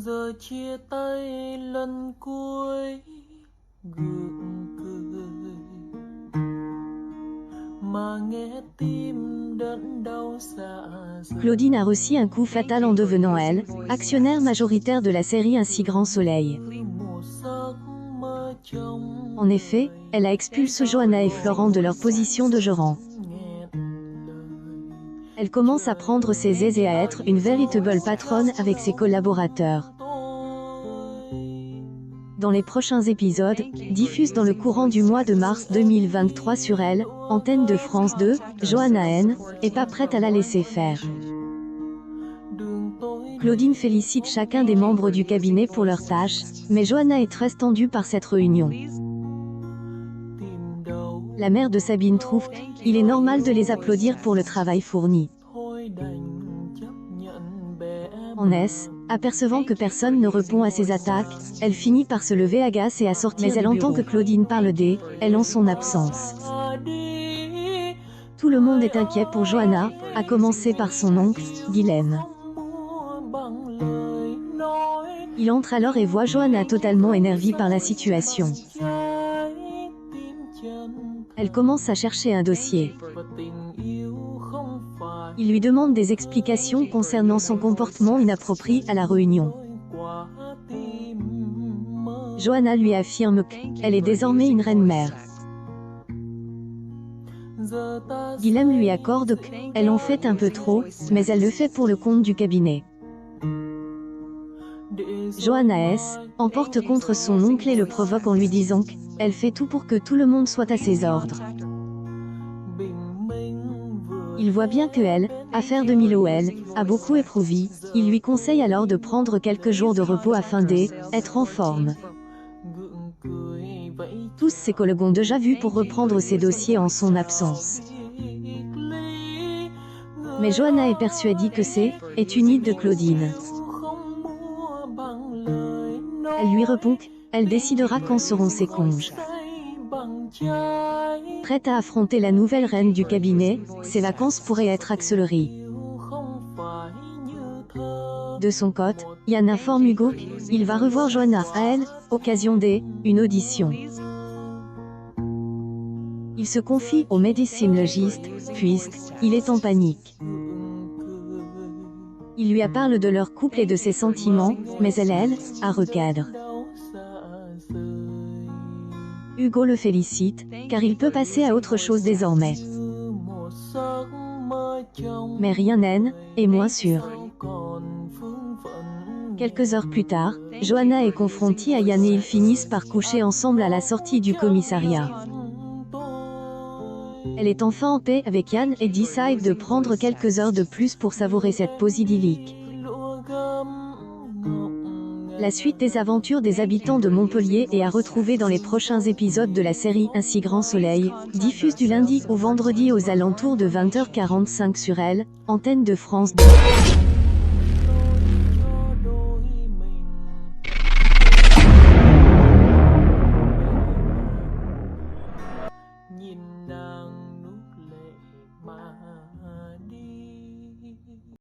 Giờ chia tay lần cuối gượng cười mà nghe tim đớn đau dạ dày. Claudine a reçu un coup fatal en devenant elle, actionnaire majoritaire de la série Un si grand soleil. En effet, elle a expulsé Johanna et Florent de leur position de gérants. Elle commence à prendre ses aises et à être une véritable patronne avec ses collaborateurs. Dans les prochains épisodes, diffusés dans le courant du mois de mars 2023 sur Elle, antenne de France 2, Johanna N. est pas prête à la laisser faire. Claudine félicite chacun des membres du cabinet pour leurs tâches, mais Johanna est très tendue par cette réunion. La mère de Sabine trouve qu'il est normal de les applaudir pour le travail fourni. En S, apercevant que personne ne répond à ses attaques, elle finit par se lever agace et à sortir. Mais elle entend que Claudine parle elle en son absence. Tout le monde est inquiet pour Johanna, à commencer par son oncle, Guilhem. Il entre alors et voit Johanna totalement énervée par la situation. Elle commence à chercher un dossier. Il lui demande des explications concernant son comportement inapproprié à la réunion. Johanna lui affirme qu'elle est désormais une reine-mère. Guilhem lui accorde qu'elle en fait un peu trop, mais elle le fait pour le compte du cabinet. Johanna S. emporte contre son oncle et le provoque en lui disant qu'elle fait tout pour que tout le monde soit à ses ordres. Il voit bien que elle, affaire de Milo-elle, a beaucoup éprouvé, il lui conseille alors de prendre quelques jours de repos afin d'être en forme. Tous ses collègues ont déjà vu pour reprendre ses dossiers en son absence. Mais Johanna est persuadée que est une idée de Claudine. Elle lui répond qu'elle décidera quand seront ses congés. Prête à affronter la nouvelle reine du cabinet, ses vacances pourraient être accélérées. De son côté, Yann informe Hugo qu'il va revoir Johanna à elle, occasion d'une audition. Il se confie au médecin-légiste, puisqu'il est en panique. Il lui parle de leur couple et de ses sentiments, mais elle, a recadre. Hugo le félicite, car il peut passer à autre chose désormais. Mais rien n'est moins sûr. Quelques heures plus tard, Johanna est confrontée à Yann et ils finissent par coucher ensemble à la sortie du commissariat. Elle est enfin en paix avec Yann et décide de prendre quelques heures de plus pour savourer cette pause idyllique. La suite des aventures des habitants de Montpellier est à retrouver dans les prochains épisodes de la série Un si grand soleil, diffuse du lundi au vendredi aux alentours de 20h45 sur Elle, antenne de France 2.